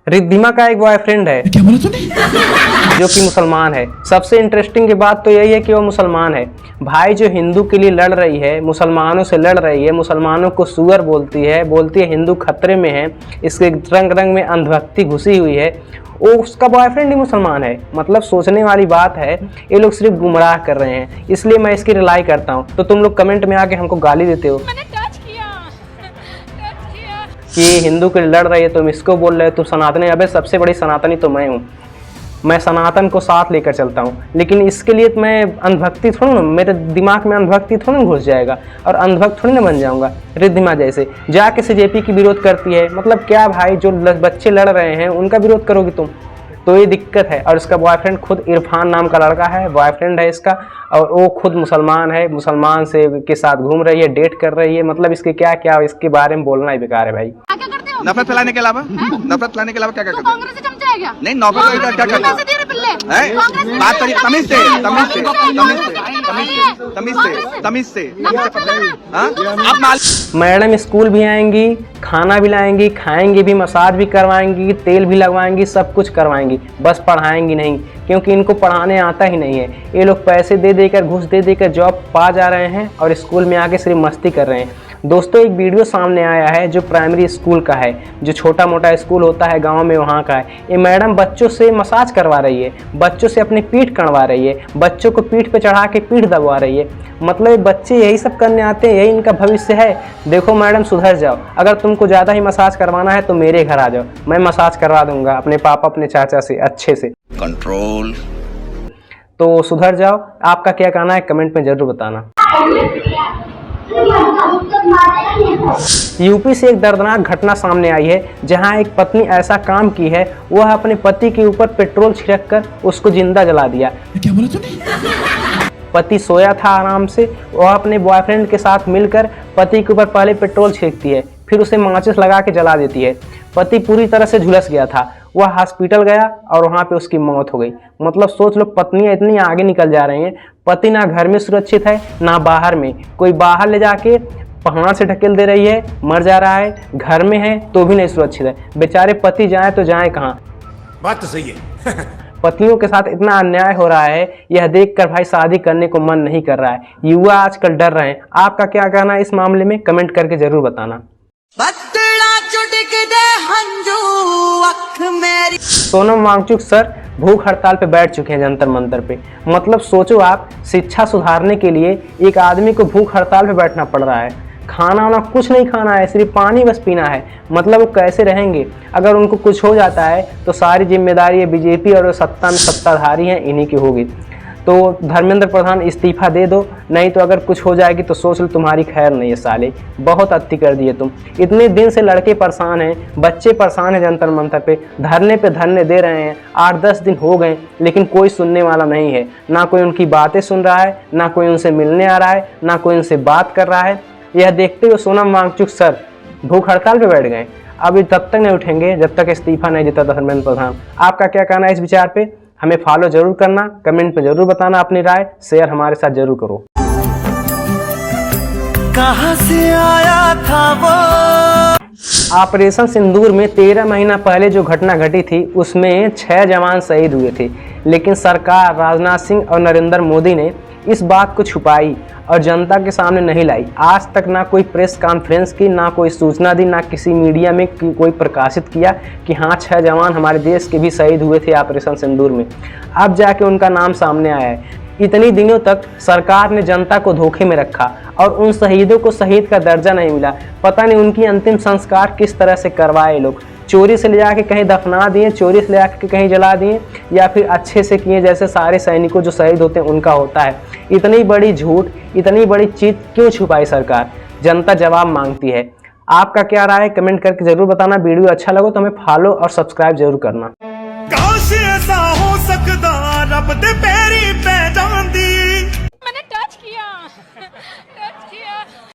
रिद्धिमा का एक बॉयफ्रेंड है। क्या बोला तूने? जो कि मुसलमान है। सबसे इंटरेस्टिंग की बात तो यही है कि वो मुसलमान है। भाई जो हिंदू के लिए लड़ रही है, मुसलमानों से लड़ रही है, मुसलमानों को सुअर बोलती है हिंदू खतरे में है, इसके रंग रंग में अंधभक्ति घुसी हुई है, वो उसका बॉयफ्रेंड ही मुसलमान है। मतलब सोचने वाली बात है। ये लोग सिर्फ गुमराह कर रहे हैं, इसलिए मैं इसकी रिलाई करता हूँ। तो तुम लोग कमेंट में आके हमको गाली देते हो कि ये हिंदू के लिए लड़ रही है, तुम इसको बोल रहे हो, तुम सनातनी। अबे सबसे बड़ी सनातनी तो मैं हूँ। मैं सनातन को साथ लेकर चलता हूँ, लेकिन इसके लिए मैं अंधभक्ति थोड़ी ना, मेरे दिमाग में अंधभक्ति थोड़ी ना घुस जाएगा और अंधभक्त थोड़ी ना बन जाऊंगा। रिद्धिमा जैसे जाके सीजेपी की विरोध करती है। मतलब क्या भाई, जो बच्चे लड़ रहे हैं उनका विरोध करोगी तुम? तो ये दिक्कत है। और इसका बॉयफ्रेंड खुद इरफान नाम का लड़का है, बॉयफ्रेंड है इसका, और वो खुद मुसलमान है, मुसलमान से के साथ घूम रही है, डेट कर रही है। मतलब इसके क्या क्या, इसके बारे में बोलना ही बेकार है भाई। नफरत फैलाने के अलावा क्या करते हो? नहीं, नौकरी क्या करते हो? बात करिए तमीज से। मैडम स्कूल भी आएंगी, खाना भी लाएंगी, खाएंगी भी, मसाज भी करवाएंगी, तेल भी लगवाएंगी, सब कुछ करवाएंगी, बस पढ़ाएंगी नहीं, क्योंकि इनको पढ़ाने आता ही नहीं है। ये लोग पैसे दे देकर, घूस दे देकर जॉब पा जा रहे हैं और स्कूल में आके सिर्फ मस्ती कर रहे हैं। दोस्तों एक वीडियो सामने आया है जो प्राइमरी स्कूल का है, जो छोटा मोटा स्कूल होता है गांव में, वहाँ का है। ये मैडम बच्चों से मसाज करवा रही है, बच्चों से अपनी पीठ कड़वा रही है, बच्चों को पीठ पे चढ़ा के पीठ दबवा रही है। मतलब बच्चे यही सब करने आते हैं, यही इनका भविष्य है। देखो मैडम सुधर जाओ। अगर तुमको ज़्यादा ही मसाज करवाना है तो मेरे घर आ जाओ, मैं मसाज करवा दूंगा अपने पापा अपने चाचा से अच्छे से। कंट्रोल। तो सुधर जाओ। आपका क्या कहना है कमेंट में जरूर बताना। यूपी से एक दर्दनाक घटना सामने आई है, जहां एक पत्नी ऐसा काम की है, वह अपने पति के ऊपर पेट्रोल छिड़क कर उसको जिंदा जला दिया। क्या बोला तूने? पति सोया था आराम से, वह अपने बॉयफ्रेंड के साथ मिलकर पति के ऊपर पहले पेट्रोल छिड़कती है, फिर उसे माचिस लगा के जला देती है। पति पूरी तरह से झुलस गया था, वह हॉस्पिटल गया और वहाँ पे उसकी मौत हो गई। मतलब सोच लो, पत्नियां इतनी आगे निकल जा रही हैं। पति ना घर में सुरक्षित है ना बाहर में, कोई बाहर ले जाके पहाड़ से ढकेल दे रही है, मर जा रहा है, घर में है तो भी नहीं सुरक्षित है। बेचारे पति जाए तो जाए कहाँ? बात तो सही है। पत्नियों के साथ इतना अन्याय हो रहा है, यह देखकर भाई शादी करने को मन नहीं कर रहा है। युवा आजकल डर रहे हैं। आपका क्या कहना है इस मामले में कमेंट करके जरूर बताना। सोनम वांगचुक सर भूख हड़ताल पे बैठ चुके हैं जंतर मंतर पे। मतलब सोचो आप, शिक्षा सुधारने के लिए एक आदमी को भूख हड़ताल पे बैठना पड़ रहा है। खाना वाना कुछ नहीं खाना है, सिर्फ पानी बस पीना है। मतलब वो कैसे रहेंगे? अगर उनको कुछ हो जाता है तो सारी जिम्मेदारी बीजेपी और सत्ता में सत्ताधारी हैं इन्हीं की होगी। तो धर्मेंद्र प्रधान इस्तीफा दे दो, नहीं तो अगर कुछ हो जाएगी तो सोच लो तुम्हारी खैर नहीं है साले। बहुत अति कर दिए तुम। इतने दिन से लड़के परेशान हैं, बच्चे परेशान हैं, जंतर मंतर पे धरने दे रहे हैं। 8-10 दिन हो गए लेकिन कोई सुनने वाला नहीं है। ना कोई उनकी बातें सुन रहा है, ना कोई उनसे मिलने आ रहा है, ना कोई उनसे बात कर रहा है। यह देखते हुए सोनम वांगचुक सर भूख हड़ताल पे बैठ गए। अभी तब तक नहीं उठेंगे जब तक इस्तीफा नहीं देता धर्मेंद्र प्रधान। आपका क्या कहना है इस विचार पे? हमें फॉलो जरूर करना, कमेंट पे जरूर बताना अपनी राय, शेयर हमारे साथ जरूर करो। कहां से आया था वो? ऑपरेशन सिंदूर में 13 महीना पहले जो घटना घटी थी उसमें 6 जवान शहीद हुए थे, लेकिन सरकार राजनाथ सिंह और नरेंद्र मोदी ने इस बात को छुपाई और जनता के सामने नहीं लाई। आज तक ना कोई प्रेस कॉन्फ्रेंस की, ना कोई सूचना दी, ना किसी मीडिया में कोई प्रकाशित किया कि हाँ 6 जवान हमारे देश के भी शहीद हुए थे ऑपरेशन सिंदूर में। अब जाके उनका नाम सामने आया है। इतनी दिनों तक सरकार ने जनता को धोखे में रखा और उन शहीदों को शहीद का दर्जा नहीं मिला। पता नहीं उनकी अंतिम संस्कार किस तरह से करवाए लोग। चोरी से ले जाके कहीं दफना दिए, चोरी से ले जाके कहीं जला दिए, या फिर अच्छे से किए जैसे सारे सैनिकों जो शहीद होते हैं उनका होता है। इतनी बड़ी झूठ, इतनी बड़ी चीज क्यों छुपाई सरकार? जनता जवाब मांगती है। आपका क्या राय है कमेंट करके जरूर बताना। वीडियो अच्छा लगे तो हमें फॉलो और सब्सक्राइब जरूर करना। काश ऐसा हो सकदा रब दे पैरी पै जांदी।